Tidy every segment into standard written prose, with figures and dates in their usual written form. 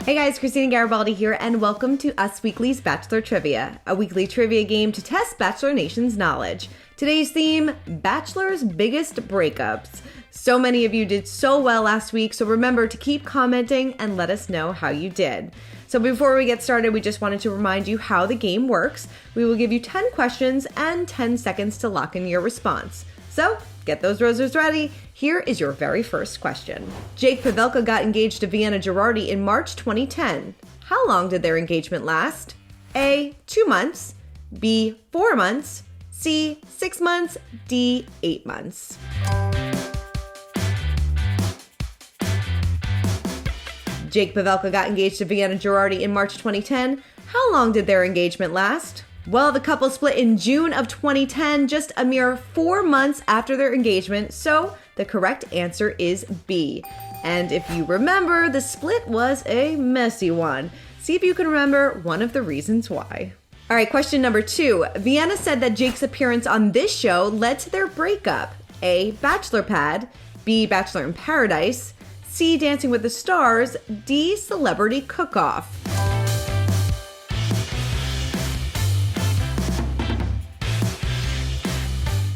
Hey guys, Christina Garibaldi here, and welcome to Us Weekly's Bachelor Trivia, a weekly trivia game to test Bachelor Nation's knowledge. Today's theme, Bachelor's biggest breakups. So many of you did so well last week, so remember to keep commenting and let us know how you did. So before we get started, we just wanted to remind you how the game works. We will give you 10 questions and 10 seconds to lock in your response. So get those roses ready. Here is your very first question. Jake Pavelka got engaged to Vienna Girardi in March 2010. How long did their engagement last? A, 2 months, B, 4 months, C, 6 months, D, 8 months. Jake Pavelka got engaged to Vienna Girardi in March 2010. How long did their engagement last? Well, the couple split in June of 2010, just a mere 4 months after their engagement, so the correct answer is B. And if you remember, the split was a messy one. See if you can remember one of the reasons why. All right, question number 2. Vienna said that Jake's appearance on this show led to their breakup. A, Bachelor Pad, B, Bachelor in Paradise, C, Dancing with the Stars, D, Celebrity Cook-Off.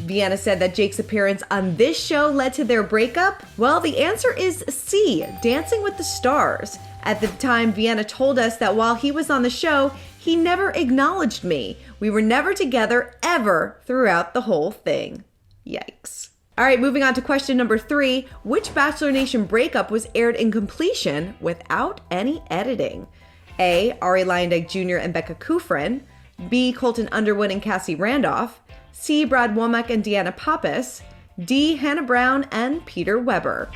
Vienna said that Jake's appearance on this show led to their breakup? Well, the answer is C, Dancing with the Stars. At the time, Vienna told us that while he was on the show, he never acknowledged me. We were never together ever throughout the whole thing. Yikes. All right, moving on to question number 3. Which Bachelor Nation breakup was aired in completion without any editing? A, Ari Luyendyk Jr. and Becca Kufrin, B, Colton Underwood and Cassie Randolph, C, Brad Womack and Deanna Pappas, D, Hannah Brown and Peter Weber.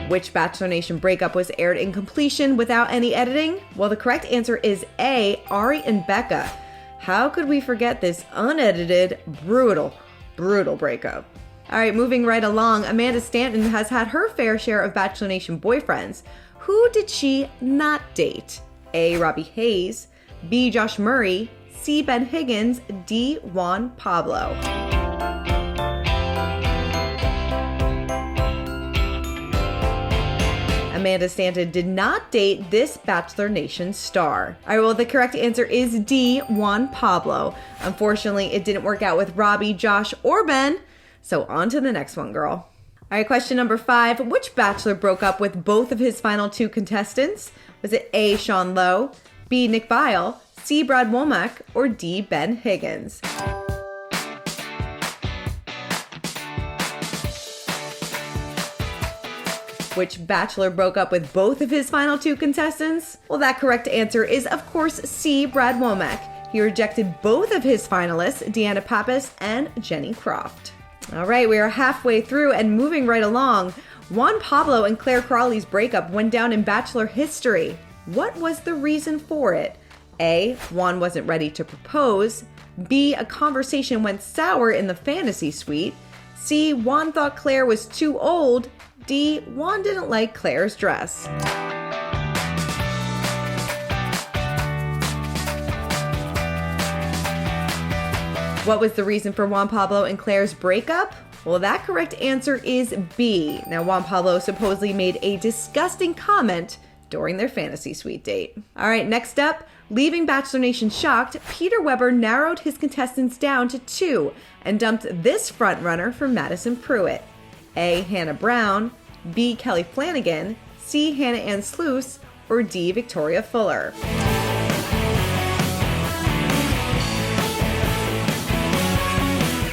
Which Bachelor Nation breakup was aired in completion without any editing? Well, the correct answer is A, Ari and Becca. How could we forget this unedited, brutal breakup? All right, moving right along, Amanda Stanton has had her fair share of Bachelor Nation boyfriends. Who did she not date? A, Robbie Hayes, B, Josh Murray, C, Ben Higgins, D, Juan Pablo. Amanda Stanton did not date this Bachelor Nation star. All right, well, the correct answer is D, Juan Pablo. Unfortunately, it didn't work out with Robbie, Josh, or Ben. So on to the next one, girl. All right, question number 5. Which Bachelor broke up with both of his final 2 contestants? Was it A, Sean Lowe, B, Nick Viall, C, Brad Womack, or D, Ben Higgins? Which Bachelor broke up with both of his final 2 contestants? Well, that correct answer is, of course, C, Brad Womack. He rejected both of his finalists, Deanna Pappas and Jenny Croft. All right, we are halfway through and moving right along. Juan Pablo and Claire Crawley's breakup went down in Bachelor history. What was the reason for it? A, Juan wasn't ready to propose. B, a conversation went sour in the fantasy suite. C, Juan thought Claire was too old. D, Juan didn't like Claire's dress. What was the reason for Juan Pablo and Claire's breakup? Well, that correct answer is B. Now, Juan Pablo supposedly made a disgusting comment during their fantasy suite date. All right, next up, leaving Bachelor Nation shocked, Peter Weber narrowed his contestants down to 2 and dumped this frontrunner for Madison Pruitt. A, Hannah Brown, B, Kelly Flanagan, C, Hannah Ann Sluice, or D, Victoria Fuller.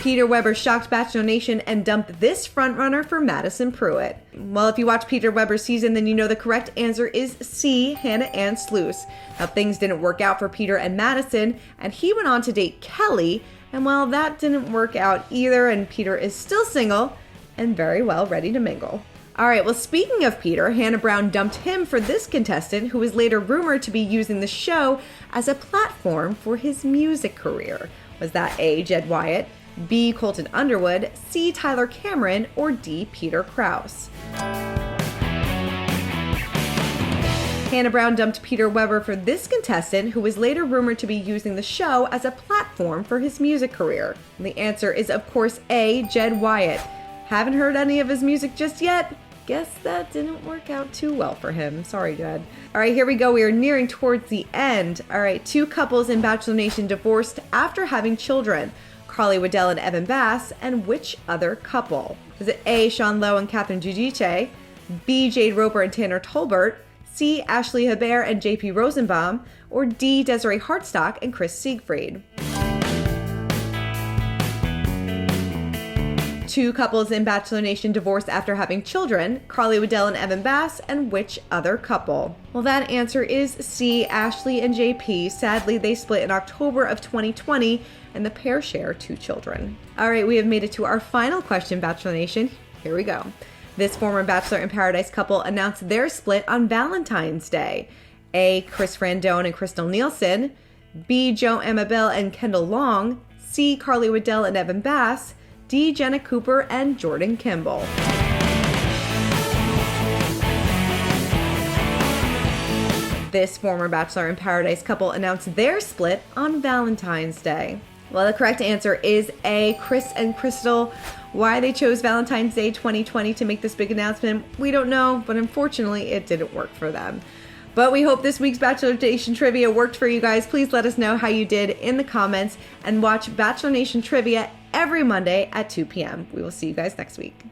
Peter Weber shocked Bachelor Nation and dumped this frontrunner for Madison Pruitt. Well, if you watch Peter Weber's season, then you know the correct answer is C, Hannah Ann Sluice. Now, things didn't work out for Peter and Madison, and he went on to date Kelly, and well, that didn't work out either, and Peter is still single and very well ready to mingle. All right, well, speaking of Peter, Hannah Brown dumped him for this contestant who was later rumored to be using the show as a platform for his music career. Was that A, Jed Wyatt, B, Colton Underwood, C, Tyler Cameron, or D, Peter Krause? Hannah Brown dumped Peter Weber for this contestant who was later rumored to be using the show as a platform for his music career. And the answer is, of course, A, Jed Wyatt. Haven't heard any of his music just yet. Guess that didn't work out too well for him. Sorry, Dad. All right, here we go. We are nearing towards the end. All right, 2 couples in Bachelor Nation divorced after having children. Carly Waddell and Evan Bass, and which other couple? Is it A, Sean Lowe and Catherine Giudice, B, Jade Roper and Tanner Tolbert, C, Ashley Hebert and JP Rosenbaum, or D, Desiree Hartstock and Chris Siegfried? 2 couples in Bachelor Nation divorced after having children, Carly Waddell and Evan Bass, and which other couple? Well, that answer is C, Ashley and JP. Sadly, they split in October of 2020, and the pair share 2 children. All right, we have made it to our final question, Bachelor Nation. Here we go. This former Bachelor in Paradise couple announced their split on Valentine's Day. A, Chris Frandone and Crystal Nielsen, B, Joe Amabel and Kendall Long, C, Carly Waddell and Evan Bass, D, Jenna Cooper and Jordan Kimball. This former Bachelor in Paradise couple announced their split on Valentine's Day. Well, the correct answer is A, Chris and Crystal. Why they chose Valentine's Day 2020 to make this big announcement, we don't know, but unfortunately it didn't work for them. But we hope this week's Bachelor Nation Trivia worked for you guys. Please let us know how you did in the comments, and watch Bachelor Nation Trivia every Monday at 2 p.m. We will see you guys next week.